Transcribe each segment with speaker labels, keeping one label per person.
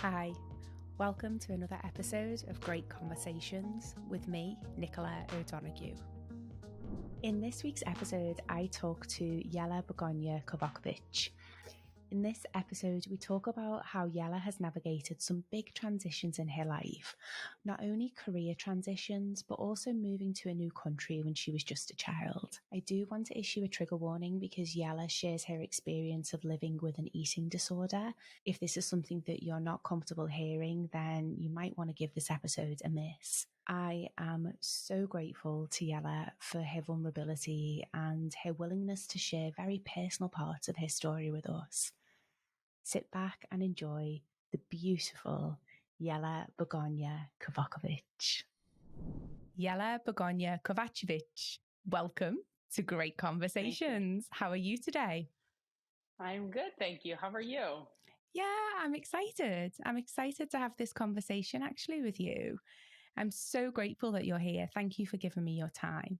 Speaker 1: Hi, welcome to another episode of Great Conversations with me, Nicola O'Donoghue. In this week's episode, I talk to Jela Begonja Kovacevic. In this episode, we talk about how Jela has navigated some big transitions in her life, not only career transitions, but also moving to a new country when she was just a child. I do want to issue a trigger warning because Jela shares her experience of living with an eating disorder. If this is something that you're not comfortable hearing, then you might want to give this episode a miss. I am so grateful to Jela for her vulnerability and her willingness to share very personal parts of her story with us. Sit back and enjoy the beautiful Jela Begonja Kovacevic. Jela Begonja Kovacevic, welcome to Great Conversations. How are you today?
Speaker 2: I'm good, thank you. How are you?
Speaker 1: Yeah, I'm excited. I'm excited to have this conversation actually with you. I'm so grateful that you're here. Thank you for giving me your time.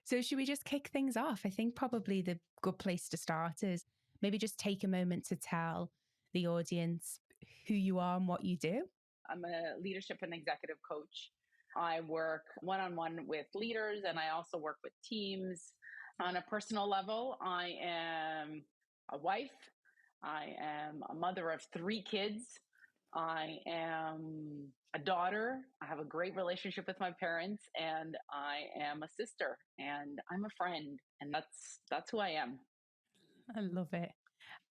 Speaker 1: So should we just kick things off? I think probably the good place to start is maybe just take a moment to tell the audience who you are and what you do.
Speaker 2: I'm a leadership and executive coach. I work one-on-one with leaders and I also work with teams. On a personal level, I am a wife. I am a mother of 3 kids. I am a daughter. I have a great relationship with my parents, and I am a sister, and I'm a friend, and that's who I am.
Speaker 1: I love it.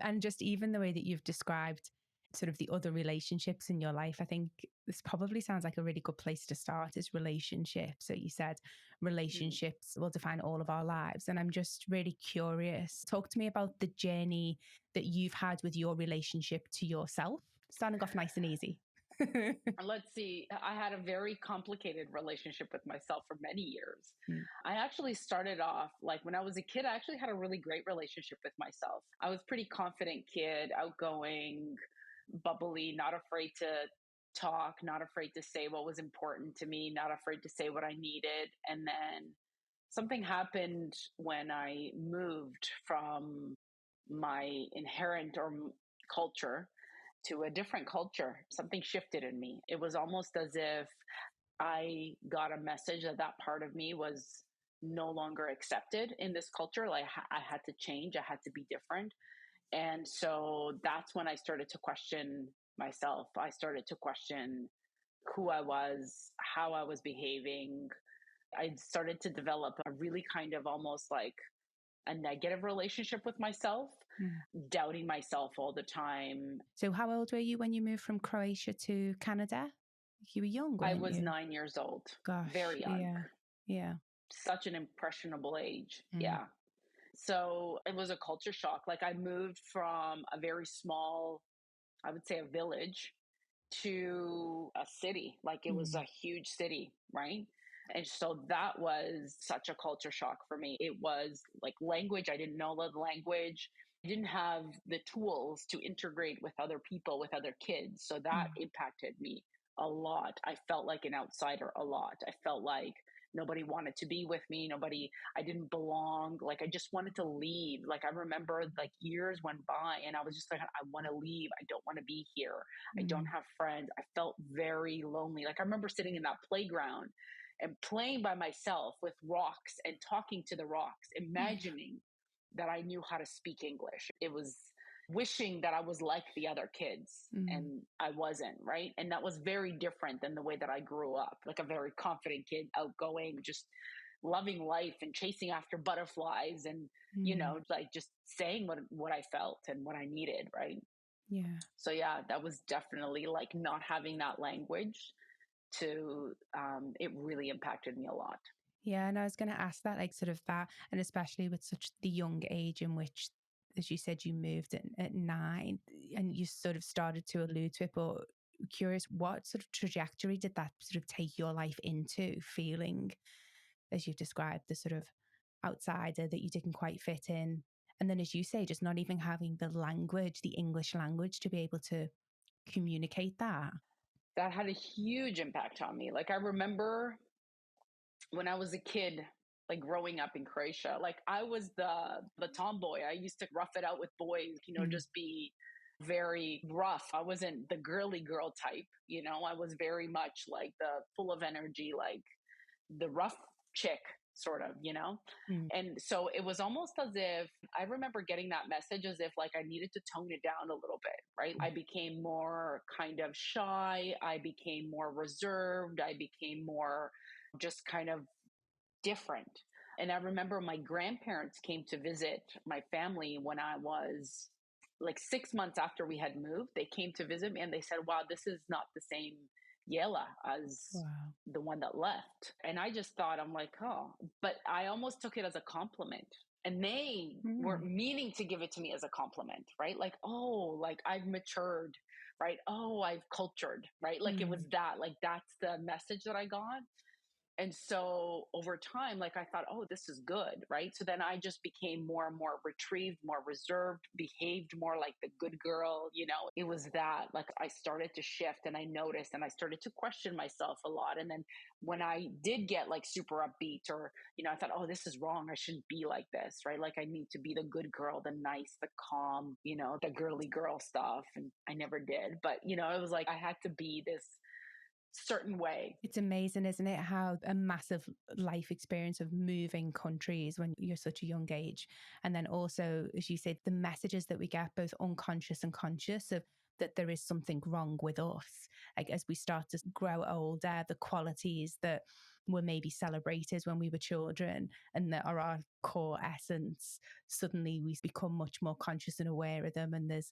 Speaker 1: And just even the way that you've described sort of the other relationships in your life, I think this probably sounds like a really good place to start is relationships. So you said relationships will define all of our lives. And I'm just really curious. Talk to me about the journey that you've had with your relationship to yourself. Starting off nice and easy.
Speaker 2: Let's see. I had a very complicated relationship with myself for many years. I actually started off like when I was a kid, I actually had a really great relationship with myself. I was a pretty confident kid, outgoing, bubbly, not afraid to talk, not afraid to say what was important to me, not afraid to say what I needed. And then something happened when I moved from my inherent culture to a different culture. Something shifted in me. It was almost as if I got a message that that part of me was no longer accepted in this culture. Like I had to change, I had to be different. And so that's when I started to question myself. I started to question who I was, how I was behaving. I started to develop a really kind of almost like a negative relationship with myself, doubting myself all the time.
Speaker 1: So how old were you when you moved from Croatia to Canada? You were young, weren't
Speaker 2: I was
Speaker 1: you?
Speaker 2: 9 years old.
Speaker 1: Gosh,
Speaker 2: very young.
Speaker 1: Yeah.
Speaker 2: Such an impressionable age. Yeah. So it was a culture shock. Like I moved from a very small, I would say a village, to a city. Like it was a huge city, right? And so that was such a culture shock for me. It was like language. I didn't know the language. I didn't have the tools to integrate with other people, with other kids. So that impacted me a lot. I felt like an outsider a lot. I felt like nobody wanted to be with me. I didn't belong. Like I just wanted to leave. Like I remember like years went by and I was just like, I want to leave. I don't want to be here. I don't have friends. I felt very lonely. Like I remember sitting in that playground and playing by myself with rocks and talking to the rocks, imagining that I knew how to speak English. It was wishing that I was like the other kids and I wasn't, right? And that was very different than the way that I grew up, like a very confident kid, outgoing, just loving life and chasing after butterflies and, you know, like just saying what I felt and what I needed, right?
Speaker 1: Yeah.
Speaker 2: So yeah, that was definitely like not having that language it really impacted me a lot.
Speaker 1: Yeah, and I was going to ask that, like, sort of that, and especially with such the young age in which, as you said, you moved at 9, and you sort of started to allude to it. But curious, what sort of trajectory did that sort of take your life into? Feeling, as you've described, the sort of outsider that you didn't quite fit in, and then, as you say, just not even having the language, the English language, to be able to communicate that.
Speaker 2: That had a huge impact on me. Like I remember when I was a kid, like growing up in Croatia, like I was the tomboy. I used to rough it out with boys, you know, just be very rough. I wasn't the girly girl type, I was very much like the full of energy, like the rough chick sort of.
Speaker 1: Mm.
Speaker 2: And so it was almost as if I remember getting that message as if like I needed to tone it down a little bit, right? I became more kind of shy. I became more reserved. I became more just kind of different. And I remember my grandparents came to visit my family when I was like 6 months after we had moved. They came to visit me and they said, wow, this is not the same Jela as
Speaker 1: Wow.
Speaker 2: the one that left. And I just thought, I'm like, oh, but I almost took it as a compliment. And they were meaning to give it to me as a compliment, right? Like, oh, like I've matured, right? Oh, I've cultured, right? Like it was that, like that's the message that I got. And so over time, like I thought, oh, this is good, right? So then I just became more and more retrieved, more reserved, behaved more like the good girl. It was that like I started to shift and I noticed and I started to question myself a lot. And then when I did get like super upbeat or, I thought, oh, this is wrong. I shouldn't be like this, right? Like I need to be the good girl, the nice, the calm, the girly girl stuff. And I never did. But, it was like I had to be this certain way.
Speaker 1: It's amazing, isn't it, how a massive life experience of moving countries when you're such a young age. And then also, as you said, the messages that we get, both unconscious and conscious, of that there is something wrong with us. Like as we start to grow older, the qualities that were maybe celebrated when we were children and that are our core essence, suddenly we become much more conscious and aware of them. And there's,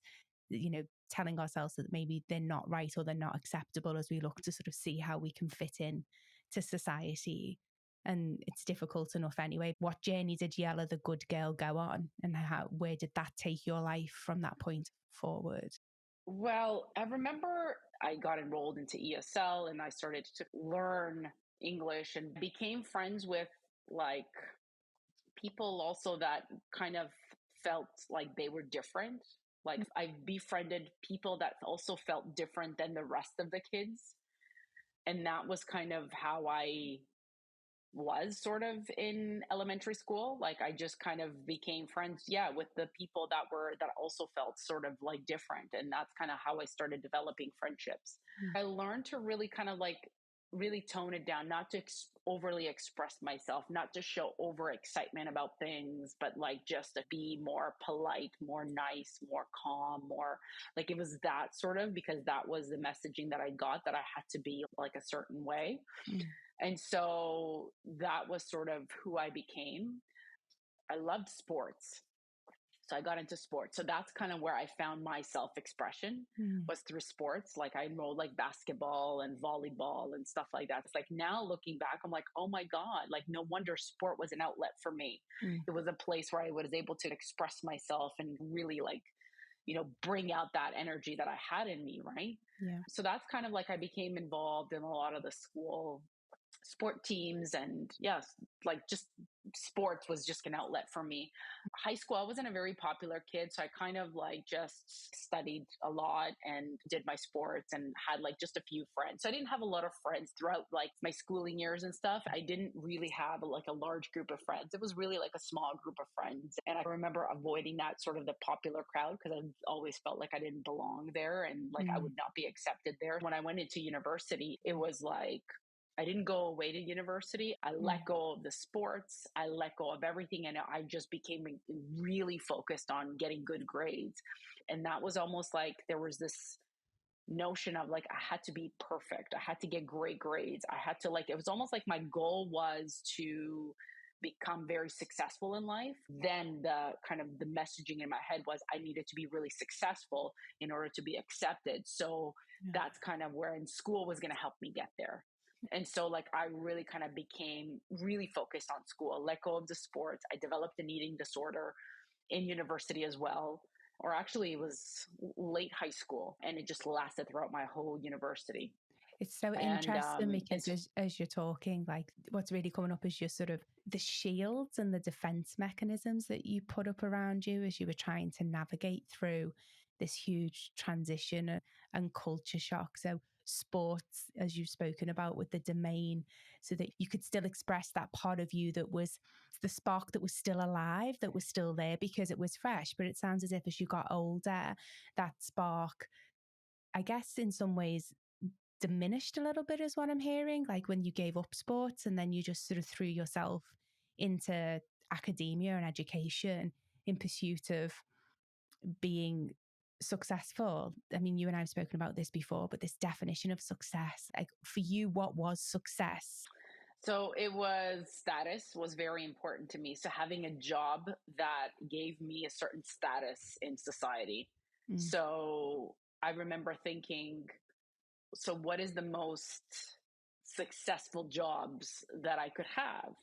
Speaker 1: telling ourselves that maybe they're not right or they're not acceptable as we look to sort of see how we can fit in to society. And it's difficult enough anyway. What journey did Jela, the good girl, go on? And where did that take your life from that point forward?
Speaker 2: Well, I remember I got enrolled into ESL and I started to learn English and became friends with like people also that kind of felt like they were different. Like I befriended people that also felt different than the rest of the kids. And that was kind of how I was sort of in elementary school. Like I just kind of became friends, with the people that also felt sort of like different. And that's kind of how I started developing friendships. I learned to really kind of like really tone it down, not to overly express myself, not to show over excitement about things, but like just to be more polite, more nice, more calm, more like it was that sort of, because that was the messaging that I got, that I had to be like a certain way. And so that was sort of who I became. I loved sports. So I got into sports. So that's kind of where I found my self-expression, was through sports. Like I enrolled like basketball and volleyball and stuff like that. It's like now looking back, I'm like, oh my God, like no wonder sport was an outlet for me. It was a place where I was able to express myself and really like, bring out that energy that I had in me. Right.
Speaker 1: Yeah.
Speaker 2: So that's kind of like I became involved in a lot of the school sport teams, and yes, like just sports was just an outlet for me. High school, I wasn't a very popular kid, so I kind of like just studied a lot and did my sports and had like just a few friends. So I didn't have a lot of friends throughout like my schooling years and stuff. I didn't really have like a large group of friends. It was really like a small group of friends. And I remember avoiding that sort of the popular crowd because I always felt like I didn't belong there and like I would not be accepted there. When I went into university, it was like I didn't go away to university. I let go of the sports. I let go of everything. And I just became really focused on getting good grades. And that was almost like there was this notion of like, I had to be perfect. I had to get great grades. I had to like, it was almost like my goal was to become very successful in life. Then the kind of the messaging in my head was I needed to be really successful in order to be accepted. So that's kind of where in school was going to help me get there. And so like I really kind of became really focused on school, let go of the sports. I developed an eating disorder in university as well, or actually it was late high school, and it just lasted throughout my whole university.
Speaker 1: It's so interesting because as you're talking, like what's really coming up is just sort of the shields and the defense mechanisms that you put up around you as you were trying to navigate through this huge transition and culture shock. So sports, as you've spoken about with the domain, so that you could still express that part of you that was the spark that was still alive, that was still there because it was fresh. But it sounds as if as you got older, that spark, I guess in some ways, diminished a little bit is what I'm hearing, like when you gave up sports and then you just sort of threw yourself into academia and education in pursuit of being successful. I mean, you and I have spoken about this before, but this definition of success, like for you, what was success?
Speaker 2: So it was status was very important to me. So having a job that gave me a certain status in society.
Speaker 1: Mm.
Speaker 2: So I remember thinking, so what is the most successful jobs that I could have?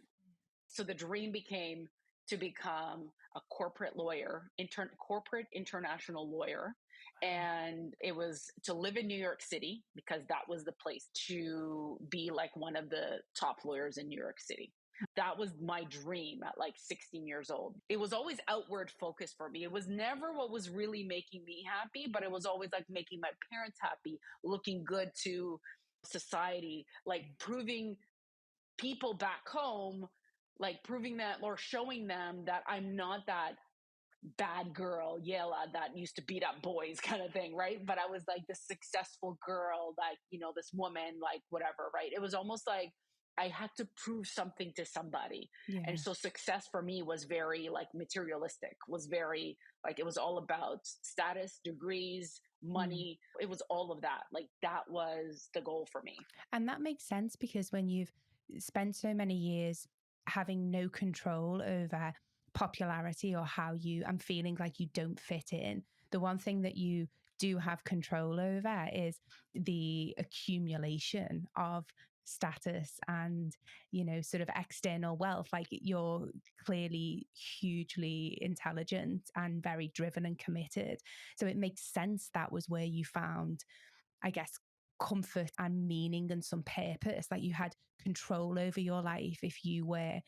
Speaker 2: So the dream became to become a corporate lawyer, corporate international lawyer. And it was to live in New York City because that was the place to be like one of the top lawyers in New York City. That was my dream at like 16 years old. It was always outward focus for me. It was never what was really making me happy, but it was always like making my parents happy, looking good to society, like proving people back home, like proving that or showing them that I'm not that bad girl, Jela, that used to beat up boys kind of thing, right? But I was like this successful girl, like, this woman, like whatever, right? It was almost like I had to prove something to somebody.
Speaker 1: Yeah.
Speaker 2: And so success for me was very like materialistic, was very like, it was all about status, degrees, money. It was all of that. Like that was the goal for me.
Speaker 1: And that makes sense because when you've spent so many years having no control over popularity or how I'm feeling like you don't fit in, the one thing that you do have control over is the accumulation of status and, sort of external wealth. Like you're clearly hugely intelligent and very driven and committed. So it makes sense that was where you found, I guess, comfort and meaning and some purpose, like you had control over your life if you were,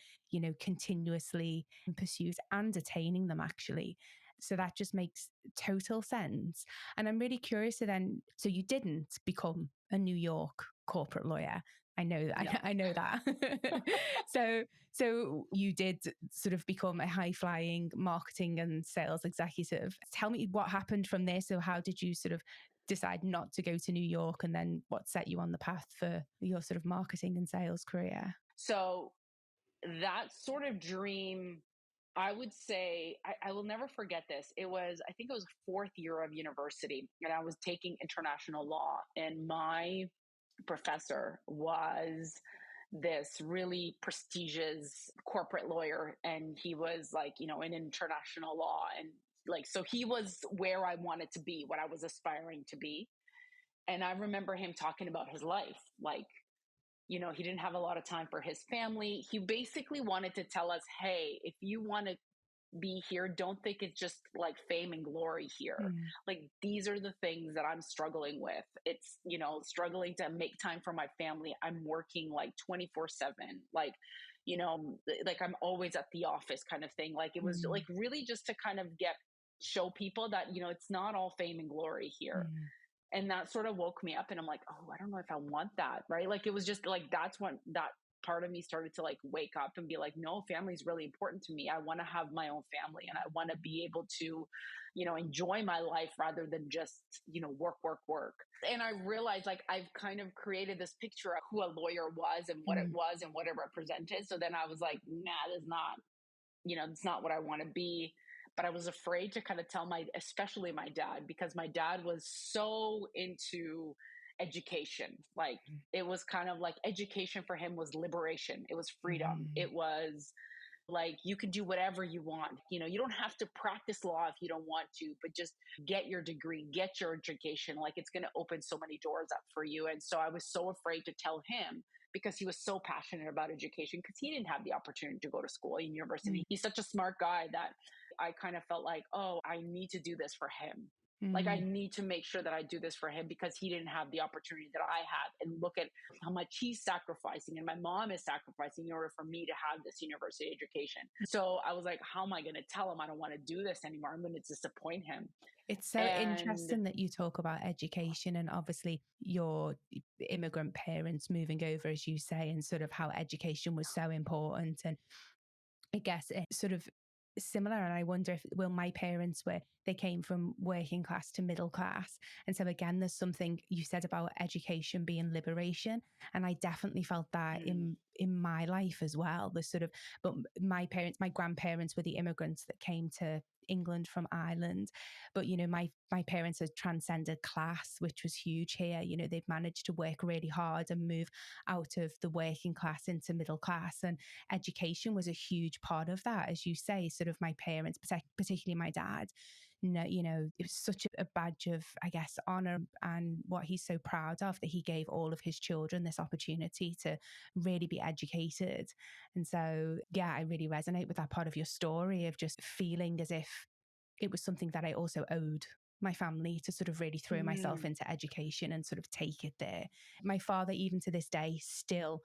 Speaker 1: continuously in pursuit and attaining them actually. So that just makes total sense. And I'm really curious to then, so you didn't become a New York corporate lawyer. I know that.
Speaker 2: No.
Speaker 1: I know that. So you did sort of become a high flying marketing and sales executive. Tell me what happened from there. So how did you sort of decide not to go to New York, and then what set you on the path for your sort of marketing and sales career?
Speaker 2: So that sort of dream, I would say, I will never forget this. I think it was fourth year of university, and I was taking international law, and my professor was this really prestigious corporate lawyer, and he was like, in international law. And like, so he was where I wanted to be, what I was aspiring to be. And I remember him talking about his life. Like, he didn't have a lot of time for his family. He basically wanted to tell us, hey, if you want to be here, don't think it's just like fame and glory here. Like these are the things that I'm struggling with. It's, struggling to make time for my family. I'm working like 24/7, like, like I'm always at the office kind of thing. Like it was like really just to kind of show people that, it's not all fame and glory here. And that sort of woke me up, and I'm like, oh, I don't know if I want that. Right. Like it was just like, that's when that part of me started to like wake up and be like, no, family is really important to me. I want to have my own family, and I want to be able to, enjoy my life rather than just, work, work, work. And I realized like I've kind of created this picture of who a lawyer was and what it was and what it represented. So then I was like, nah, that's not, it's not what I want to be. But I was afraid to kind of tell especially my dad, because my dad was so into education. Like it was kind of like education for him was liberation. It was freedom. It was like, you can do whatever you want. You don't have to practice law if you don't want to, but just get your degree, get your education. Like it's going to open so many doors up for you. And so I was so afraid to tell him, because he was so passionate about education, because he didn't have the opportunity to go to school in university. He's such a smart guy that I kind of felt like, oh, I need to do this for him. Like, I need to make sure that I do this for him because he didn't have the opportunity that I had. And look at how much he's sacrificing and my mom is sacrificing in order for me to have this university education. So I was like, how am I going to tell him I don't want to do this anymore? I'm going to disappoint him.
Speaker 1: It's so interesting that you talk about education and obviously your immigrant parents moving over, as you say, and sort of how education was so important. And I guess it's sort of similar. And I wonder if, well, my parents they came from working class to middle class. And so again, there's something you said about education being liberation. And I definitely felt that in my life as well. The sort of, but my grandparents were the immigrants that came to England from Ireland. But, you know, my parents had transcended class, which was huge here. You know, they've managed to work really hard and move out of the working class into middle class. And education was a huge part of that. As you say, sort of my parents, particularly my dad, you know, it was such a badge of, I guess, honor and what he's so proud of, that he gave all of his children this opportunity to really be educated. And so, yeah, I really resonate with that part of your story of just feeling as if it was something that I also owed my family, to sort of really throw myself into education and sort of take it there. My father, even to this day, still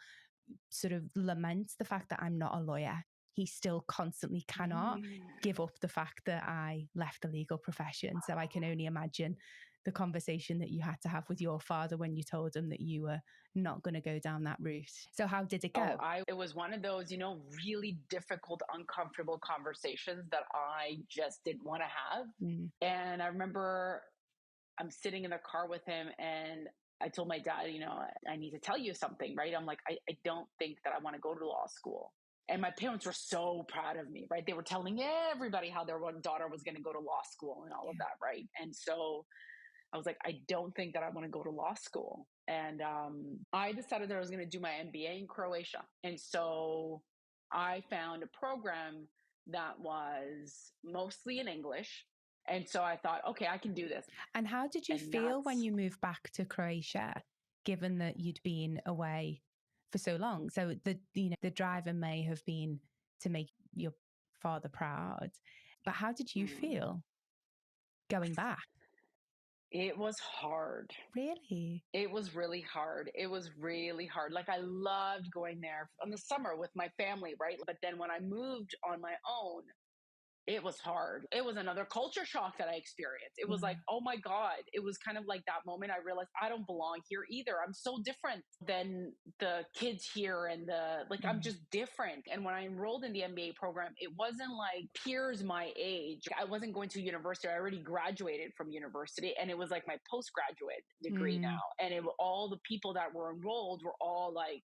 Speaker 1: sort of laments the fact that I'm not a lawyer. He still constantly cannot give up the fact that I left the legal profession. So I can only imagine the conversation that you had to have with your father when you told him that you were not going to go down that route. So how did it go?
Speaker 2: It was one of those, you know, really difficult, uncomfortable conversations that I just didn't want to have. And I remember I'm sitting in the car with him and I told my dad, you know, I need to tell you something, right? I'm like, I don't think that I want to go to law school. And my parents were so proud of me, right? They were telling everybody how their one daughter was going to go to law school and all of that, right? And so I was like, I don't think that I want to go to law school. And I decided that I was going to do my MBA in Croatia. And so I found a program that was mostly in English. And so I thought, okay, I can do this.
Speaker 1: And how did you feel when you moved back to Croatia, given that you'd been away for so long? So the driver may have been to make your father proud, but how did you feel going back?
Speaker 2: It was hard.
Speaker 1: Really?
Speaker 2: It was really hard. It was really hard. Like, I loved going there in the summer with my family, right? But then when I moved on my own, it was hard. It was another culture shock that I experienced. It was like, oh my God. It was kind of like that moment I realized I don't belong here either. I'm so different than the kids here and I'm just different. And when I enrolled in the MBA program, it wasn't like peers my age. I wasn't going to university. I already graduated from university and it was like my postgraduate degree now. And all the people that were enrolled were all like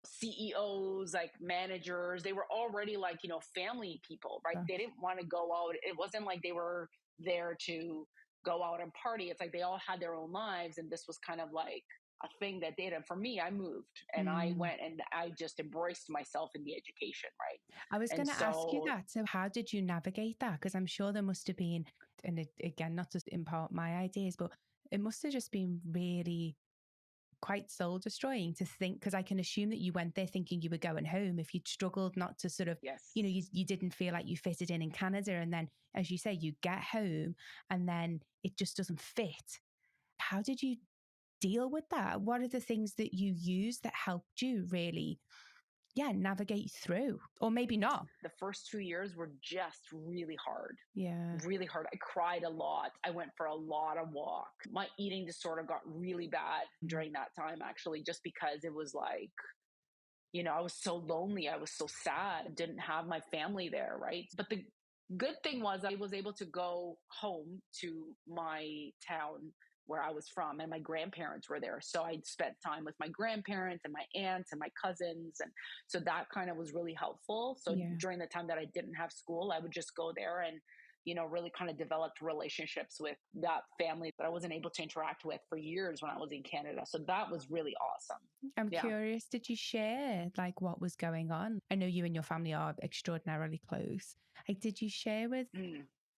Speaker 2: CEOs, like managers. They were already like, you know, family people, right? They didn't want to go out. It wasn't like they were there to go out and party. It's like they all had their own lives. And this was kind of like a thing that did. And for me, I moved and I went and I just embraced myself in the education, right?
Speaker 1: I was going to ask you that. So how did you navigate that? Because I'm sure there must have been, and again, not to impart my ideas, but it must have just been really quite soul destroying to think, because I can assume that you went there thinking you were going home. If you'd struggled not to sort of, you know, you didn't feel like you fitted in Canada. And then, as you say, you get home and then it just doesn't fit. How did you deal with that? What are the things that you used that helped you really, navigate through? Or maybe not.
Speaker 2: The first 2 years were just really hard.
Speaker 1: Yeah.
Speaker 2: Really hard. I cried a lot. I went for a lot of walks. My eating disorder got really bad during that time, actually, just because it was like, you know, I was so lonely. I was so sad. Didn't have my family there, right? But the good thing was I was able to go home to my town where I was from, and my grandparents were there. So I spent time with my grandparents and my aunts and my cousins. And so that kind of was really helpful. So during the time that I didn't have school, I would just go there and, you know, really kind of developed relationships with that family that I wasn't able to interact with for years when I was in Canada. So that was really awesome.
Speaker 1: I'm curious, did you share like what was going on? I know you and your family are extraordinarily close. Like, did you share with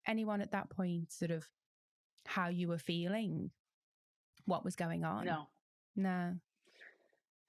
Speaker 1: anyone at that point sort of how you were feeling, what was going on?
Speaker 2: No.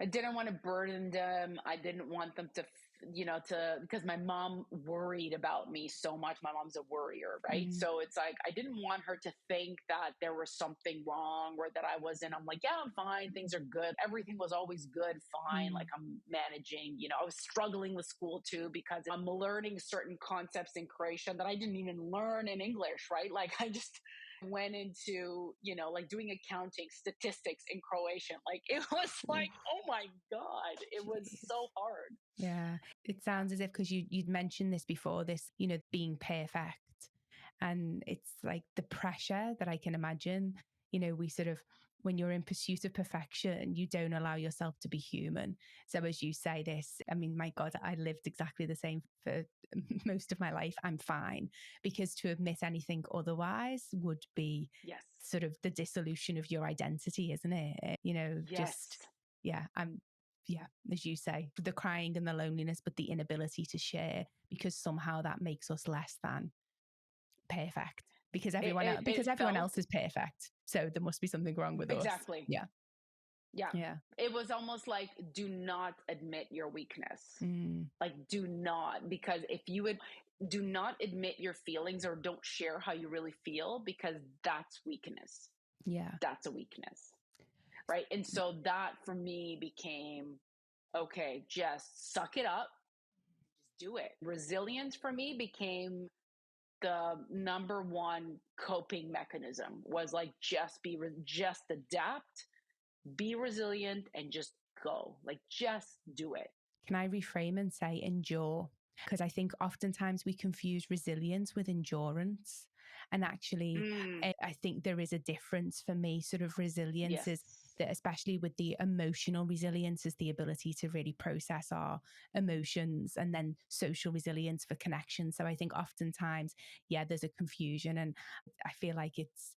Speaker 2: I didn't want to burden them. I didn't want them to because my mom worried about me so much. My mom's a worrier, right? So it's like, I didn't want her to think that there was something wrong or that I wasn't. I'm like, yeah, I'm fine. Things are good. Everything was always good, fine. Like I'm managing, I was struggling with school too, because I'm learning certain concepts in Croatian that I didn't even learn in English, right? Like I just went into, like doing accounting statistics in Croatian. Like it was like, oh my God, it was so hard.
Speaker 1: Yeah. It sounds as if, because you'd mentioned this before, this, being perfect. And it's like the pressure that I can imagine, we sort of, when you're in pursuit of perfection, you don't allow yourself to be human. So as you say this, I mean, my God, I lived exactly the same for most of my life. I'm fine, because to admit anything otherwise would be sort of the dissolution of your identity, isn't it? As you say, the crying and the loneliness, but the inability to share, because somehow that makes us less than perfect, because everyone else is perfect. So there must be something wrong with us.
Speaker 2: Exactly.
Speaker 1: Yeah.
Speaker 2: It was almost like, do not admit your weakness. Like, do not, because if you would do not admit your feelings or don't share how you really feel, because that's weakness.
Speaker 1: Yeah.
Speaker 2: That's a weakness. Right. And so that for me became, okay, just suck it up, just do it. Resilience for me became the number one coping mechanism, was like, just adapt, be resilient, and just go. Like, just do it.
Speaker 1: Can I reframe and say endure? Because I think oftentimes we confuse resilience with endurance. And actually, I think there is a difference for me. Sort of resilience is that, especially with the emotional resilience, is the ability to really process our emotions, and then social resilience for connection. So I think oftentimes, there's a confusion, and I feel like it's,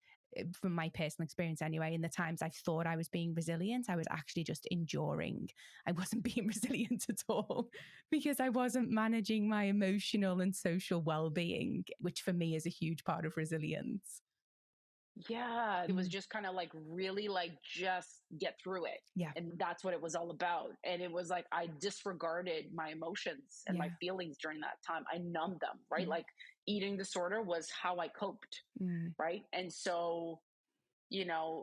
Speaker 1: from my personal experience anyway, in the times I've thought I was being resilient, I was actually just enduring. I wasn't being resilient at all, because I wasn't managing my emotional and social well-being, which for me is a huge part of resilience.
Speaker 2: Yeah, it was just kind of like, really, like, just get through it.
Speaker 1: Yeah.
Speaker 2: And that's what it was all about. And it was like, I disregarded my emotions and my feelings during that time. I numbed them, right? Like, eating disorder was how I coped, right? And so,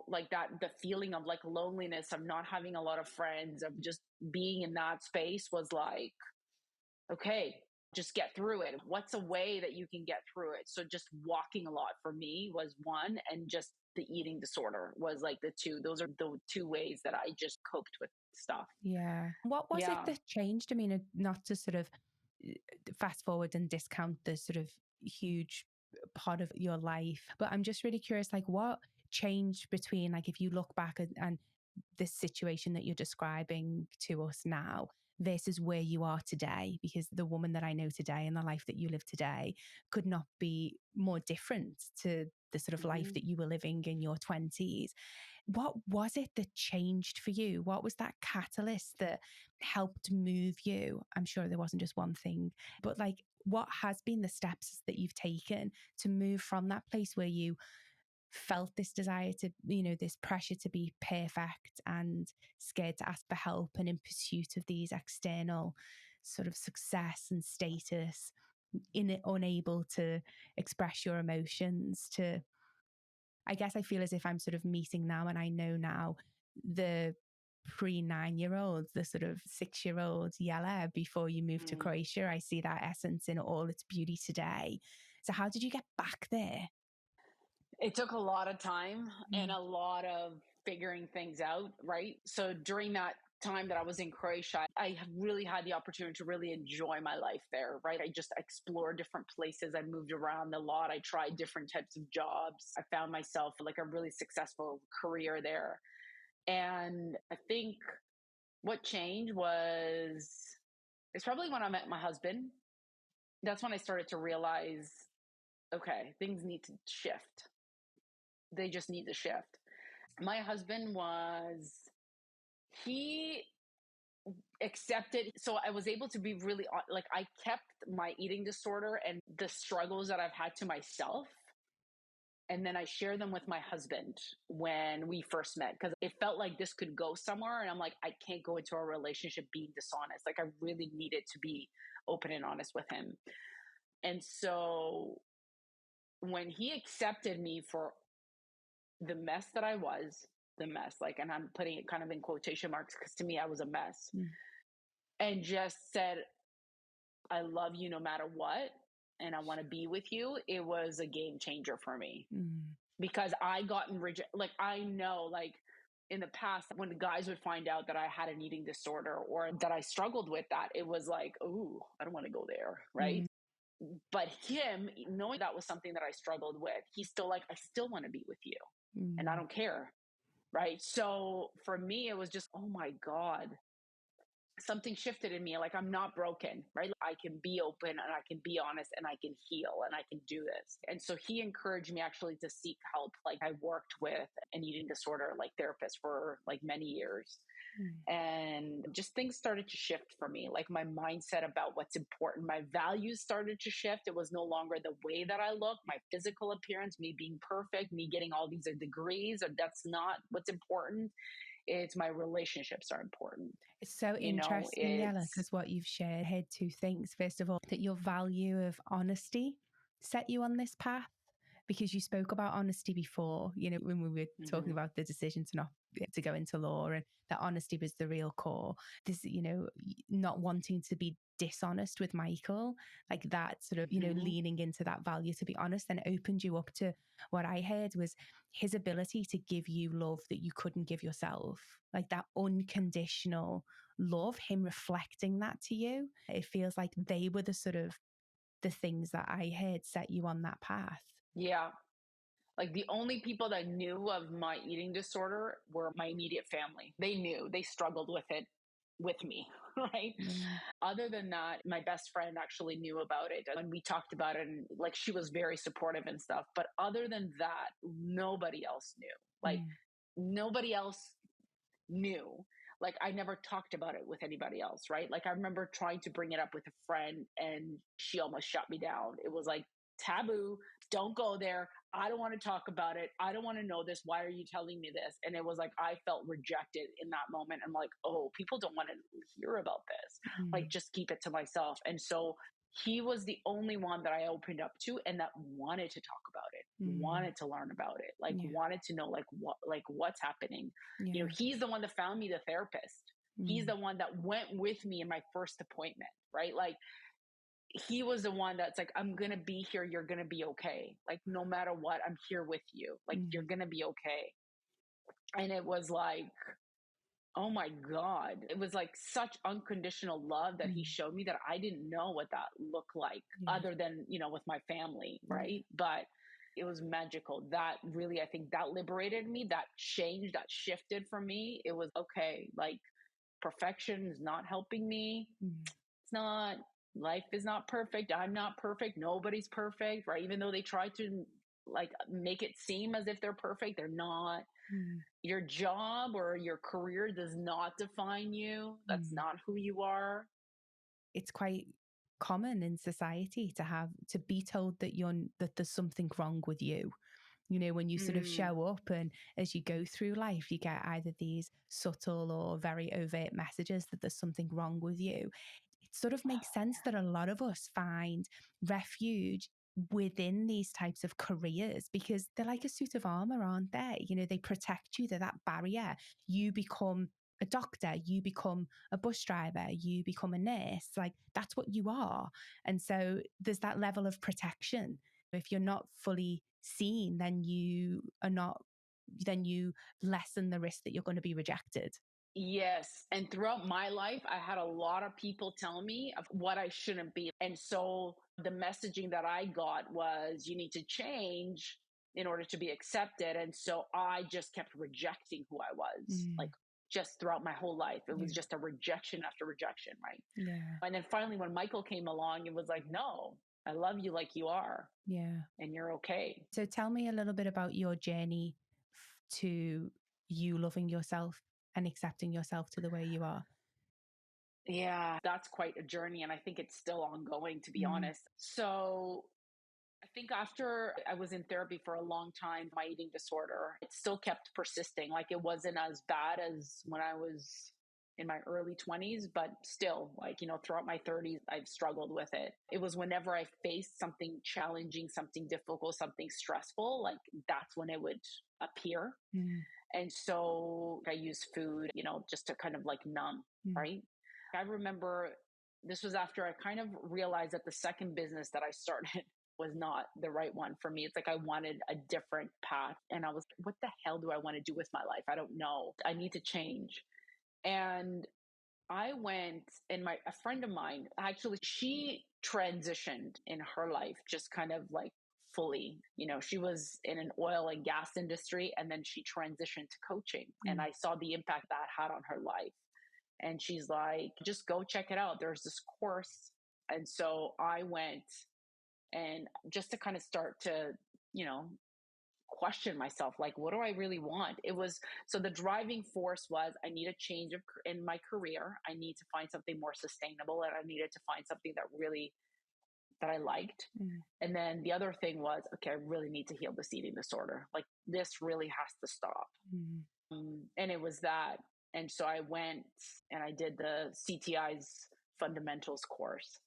Speaker 2: like that, the feeling of like loneliness, of not having a lot of friends, of just being in that space, was like, okay, just get through it. What's a way that you can get through it? So just walking a lot for me was one, and just the eating disorder was like the two. Those are the two ways that I just coped with stuff.
Speaker 1: Yeah. What was it that changed? I mean, not to sort of fast forward and discount the sort of huge part of your life, but I'm just really curious, like, what changed between, like, if you look back and this situation that you're describing to us now versus where you are today? Because the woman that I know today and the life that you live today could not be more different to the sort of life that you were living in your 20s. What was it that changed for you? What was that catalyst that helped move you? I'm sure there wasn't just one thing, but like, what has been the steps that you've taken to move from that place where you felt this desire to, this pressure to be perfect and scared to ask for help, and in pursuit of these external sort of success and status, unable to express your emotions, to, I guess I feel as if I'm sort of meeting now, and I know now the pre-9-year-old, the sort of 6-year-old Jela before you moved to Croatia. I see that essence in all its beauty today. So how did you get back there?
Speaker 2: It took a lot of time and a lot of figuring things out, right? So during that time that I was in Croatia, I really had the opportunity to really enjoy my life there, right? I just explored different places. I moved around a lot. I tried different types of jobs. I found myself like a really successful career there. And I think what changed was, it's probably when I met my husband. That's when I started to realize, okay, things need to shift. They just need to shift. My husband he accepted. So I was able to be really, like, I kept my eating disorder and the struggles that I've had to myself. And then I share them with my husband when we first met, because it felt like this could go somewhere. And I'm like, I can't go into a relationship being dishonest. Like, I really needed to be open and honest with him. And so when he accepted me for the mess that I was, the mess, like, and I'm putting it kind of in quotation marks because to me, I was a mess, and just said, I love you no matter what, and I want to be with you, it was a game changer for me. Because I gotten like, I know, like, in the past, when the guys would find out that I had an eating disorder or that I struggled with that, it was like, ooh, I don't want to go there, right? But him, knowing that was something that I struggled with, he's still like, I still want to be with you, and I don't care, right? So for me, it was just, oh my God, something shifted in me. Like, I'm not broken, right? I can be open and I can be honest and I can heal and I can do this. And so he encouraged me actually to seek help. Like, I worked with an eating disorder like therapist for like many years. And just things started to shift for me. Like, my mindset about what's important, my values started to shift. It was no longer the way that I look, my physical appearance, me being perfect, me getting all these degrees, or that's not what's important. It's my relationships are important.
Speaker 1: It's so interesting, Jela, because what you've shared had two things. First of all, that your value of honesty set you on this path, because you spoke about honesty before, when we were talking about the decision to go into law, and that honesty was the real core. This, not wanting to be dishonest with Michael, like that sort of, leaning into that value to be honest, then opened you up to what I heard was his ability to give you love that you couldn't give yourself, like that unconditional love, him reflecting that to you. It feels like they were the sort of the things that I heard set you on that path.
Speaker 2: Yeah. Like, the only people that knew of my eating disorder were my immediate family. They knew, they struggled with it with me, right? Other than that, my best friend actually knew about it. And we talked about it, and like, she was very supportive and stuff. But other than that, nobody else knew. Like, nobody else knew. Like, I never talked about it with anybody else, right? Like, I remember trying to bring it up with a friend and she almost shut me down. It was like, taboo, don't go there. I don't want to talk about it. I don't want to know this. Why are you telling me this? And it was like, I felt rejected in that moment. I'm like, oh, people don't want to hear about this. Like, just keep it to myself. And so he was the only one that I opened up to and that wanted to talk about it, wanted to learn about it, like wanted to know what's happening. He's the one that found me the therapist. He's the one that went with me in my first appointment, right? Like, he was the one that's like, I'm going to be here. You're going to be okay. Like, no matter what, I'm here with you. Like, you're going to be okay. And it was like, oh my God, it was like such unconditional love that he showed me that I didn't know what that looked like other than, with my family. Right. But it was magical. That really, I think that liberated me, that changed, that shifted for me. It was okay. Like, perfection is not helping me. It's not, life is not perfect. I'm not perfect. Nobody's perfect. Right. Even though they try to like make it seem as if they're perfect, they're not. Your job or your career does not define you. That's not who you are.
Speaker 1: It's quite common in society to be told that that there's something wrong with you. When you sort of show up, and as you go through life, you get either these subtle or very overt messages that there's something wrong with you. It sort of makes sense that a lot of us find refuge within these types of careers because they're like a suit of armor, aren't they? They protect you. They're that barrier. You become a doctor, you become a bus driver, you become a nurse. Like, that's what you are. And so there's that level of protection. If you're not fully seen, then you lessen the risk that you're going to be rejected.
Speaker 2: Yes. And throughout my life, I had a lot of people tell me of what I shouldn't be. And so the messaging that I got was, you need to change in order to be accepted. And so I just kept rejecting who I was, like, just throughout my whole life. It was just a rejection after rejection, right?
Speaker 1: Yeah.
Speaker 2: And then finally, when Michael came along, it was like, no, I love you like you are.
Speaker 1: Yeah.
Speaker 2: And you're okay.
Speaker 1: So tell me a little bit about your journey to you loving yourself and accepting yourself to the way you are.
Speaker 2: Yeah, that's quite a journey. And I think it's still ongoing, to be honest. So I think after I was in therapy for a long time, my eating disorder, it still kept persisting. Like it wasn't as bad as when I was in my early 20s, but still, like, throughout my 30s, I've struggled with it. It was whenever I faced something challenging, something difficult, something stressful, like that's when it would appear. And so I use food, just to kind of like numb, right? I remember this was after I kind of realized that the second business that I started was not the right one for me. It's like I wanted a different path. And I was, what the hell do I want to do with my life? I don't know. I need to change. And I went, and a friend of mine, actually, she transitioned in her life, just kind of like fully. She was in an oil and gas industry, and then she transitioned to coaching. And I saw the impact that had on her life. And she's like, just go check it out. There's this course. And so I went, and just to kind of start to, question myself, like, what do I really want? So the driving force was, I need a change in my career. I need to find something more sustainable, and I needed to find something that I liked. And then the other thing was, okay, I really need to heal this eating disorder. Like this really has to stop. And it was that. And so I went and I did the CTI's fundamentals course.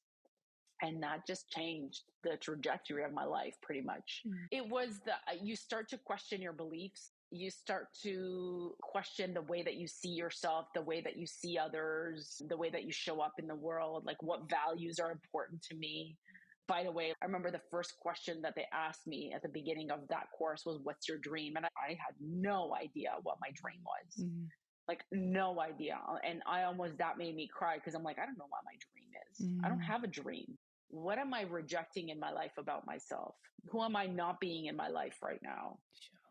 Speaker 2: And that just changed the trajectory of my life pretty much. It was you start to question your beliefs. You start to question the way that you see yourself, the way that you see others, the way that you show up in the world, like what values are important to me. By the way, I remember the first question that they asked me at the beginning of that course was, what's your dream? And I had no idea what my dream was. Like no idea. And that made me cry, because I'm like, I don't know what my dream is. I don't have a dream. What am I rejecting in my life about myself? Who am I not being in my life right now?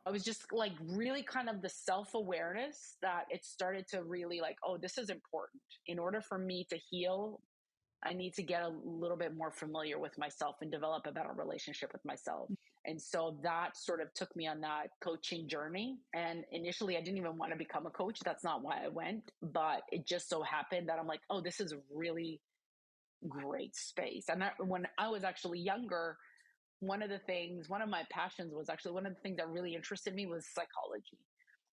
Speaker 2: I was just like really kind of the self-awareness that it started to really like, oh, this is important. In order for me to heal, I need to get a little bit more familiar with myself and develop a better relationship with myself. And so that sort of took me on that coaching journey. And initially, I didn't even want to become a coach. That's not why I went. But it just so happened that I'm like, oh, this is a really great space. And when I was actually younger, one of my passions was actually, one of the things that really interested me was psychology.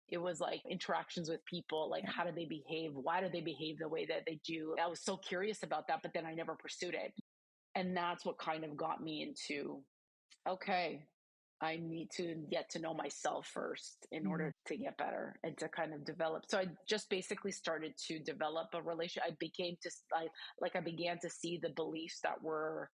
Speaker 2: It was like interactions with people, like how do they behave? Why do they behave the way that they do? I was so curious about that, but then I never pursued it. And that's what kind of got me into, okay, I need to get to know myself first in order to get better and to kind of develop. So I just basically started to develop a relationship. I began to see the beliefs that were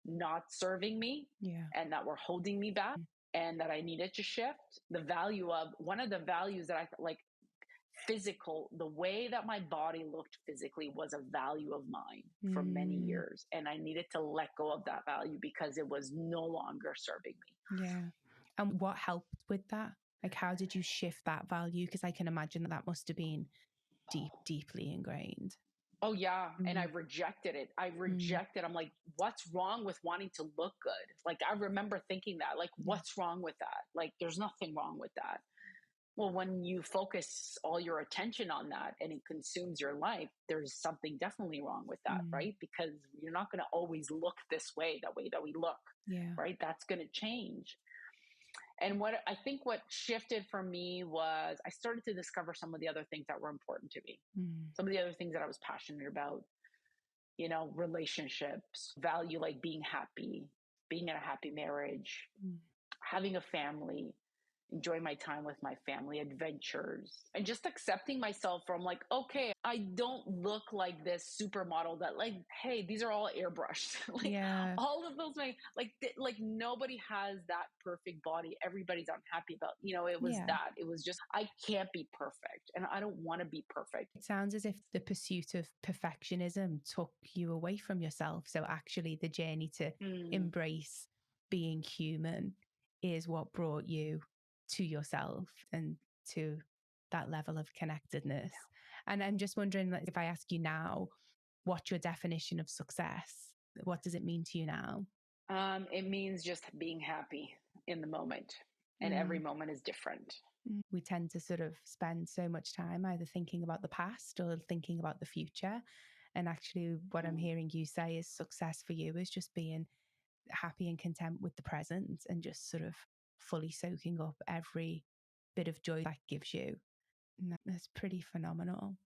Speaker 2: not serving me and that were holding me back, and that I needed to shift. One of the values that I like, physical, the way that my body looked physically was a value of mine for many years. And I needed to let go of that value because it was no longer serving me.
Speaker 1: Yeah. And what helped with that? Like, how did you shift that value? Because I can imagine that must have been deeply ingrained.
Speaker 2: Oh yeah. And I rejected it. I'm like, what's wrong with wanting to look good? Like, I remember thinking that, like, what's wrong with that? Like, there's nothing wrong with that. Well, when you focus all your attention on that and it consumes your life, there's something definitely wrong with that, right? Because you're not going to always look this way, that way that we look, right? That's going to change. And what shifted for me was I started to discover some of the other things that were important to me. Some of the other things that I was passionate about, relationships, value, like being happy, being in a happy marriage, having a family, enjoy my time with my family, adventures, and just accepting myself from like, okay, I don't look like this supermodel that like, hey, these are all airbrushed. Like all of those, like nobody has that perfect body. Everybody's unhappy about, it was just, I can't be perfect and I don't want to be perfect.
Speaker 1: It sounds as if the pursuit of perfectionism took you away from yourself. So actually the journey to embrace being human is what brought you to yourself and to that level of connectedness. And I'm just wondering, if I ask you now, what's your definition of success? What does it mean to you now?
Speaker 2: It means just being happy in the moment, and every moment is different.
Speaker 1: We tend to sort of spend so much time either thinking about the past or thinking about the future. And actually what I'm hearing you say is success for you is just being happy and content with the present and just sort of fully soaking up every bit of joy that gives you. And that's pretty phenomenal.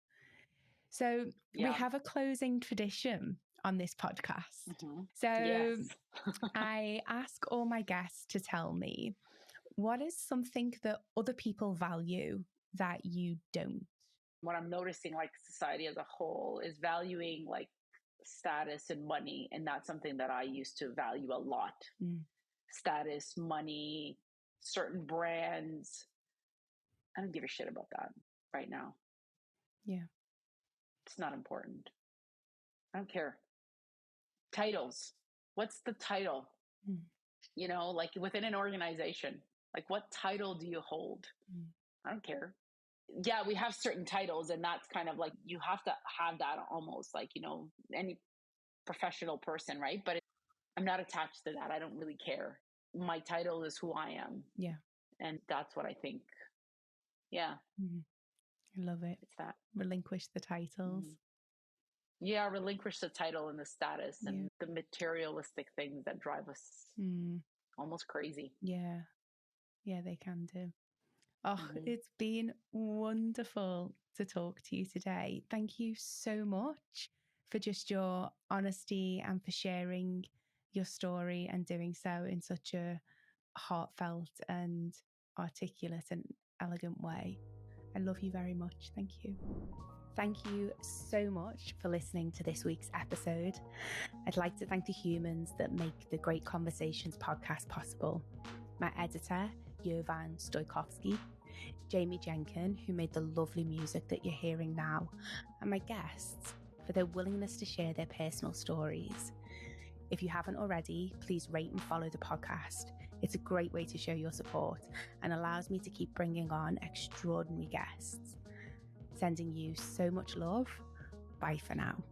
Speaker 1: So we have a closing tradition on this podcast. So I ask all my guests to tell me, what is something that other people value that you don't?
Speaker 2: What I'm noticing, like society as a whole, is valuing like status and money. And that's something that I used to value a lot. Status, money, certain brands. I don't give a shit about that right now.
Speaker 1: Yeah.
Speaker 2: It's not important. I don't care. Titles. What's the title? You know, like within an organization, like what title do you hold? I don't care. Yeah, we have certain titles, and that's kind of like, you have to have that almost like, you know, any professional person, right? But I'm not attached to that. I don't really care. My title is who I am.
Speaker 1: Yeah.
Speaker 2: And that's what I think. Yeah.
Speaker 1: I love it.
Speaker 2: It's that.
Speaker 1: Relinquish the titles.
Speaker 2: Yeah, relinquish the title and the status and the materialistic things that drive us almost crazy.
Speaker 1: Yeah. Yeah, they can do. Oh, it's been wonderful to talk to you today. Thank you so much for just your honesty and for sharing your story and doing so in such a heartfelt and articulate and elegant way. I love you very much. Thank you. Thank you so much for listening to this week's episode. I'd like to thank the humans that make the Great Conversations podcast possible. My editor, Jovan Stojkovski, Jamie Jenkin, who made the lovely music that you're hearing now, and my guests for their willingness to share their personal stories. If you haven't already, please rate and follow the podcast. It's a great way to show your support and allows me to keep bringing on extraordinary guests. Sending you so much love. Bye for now.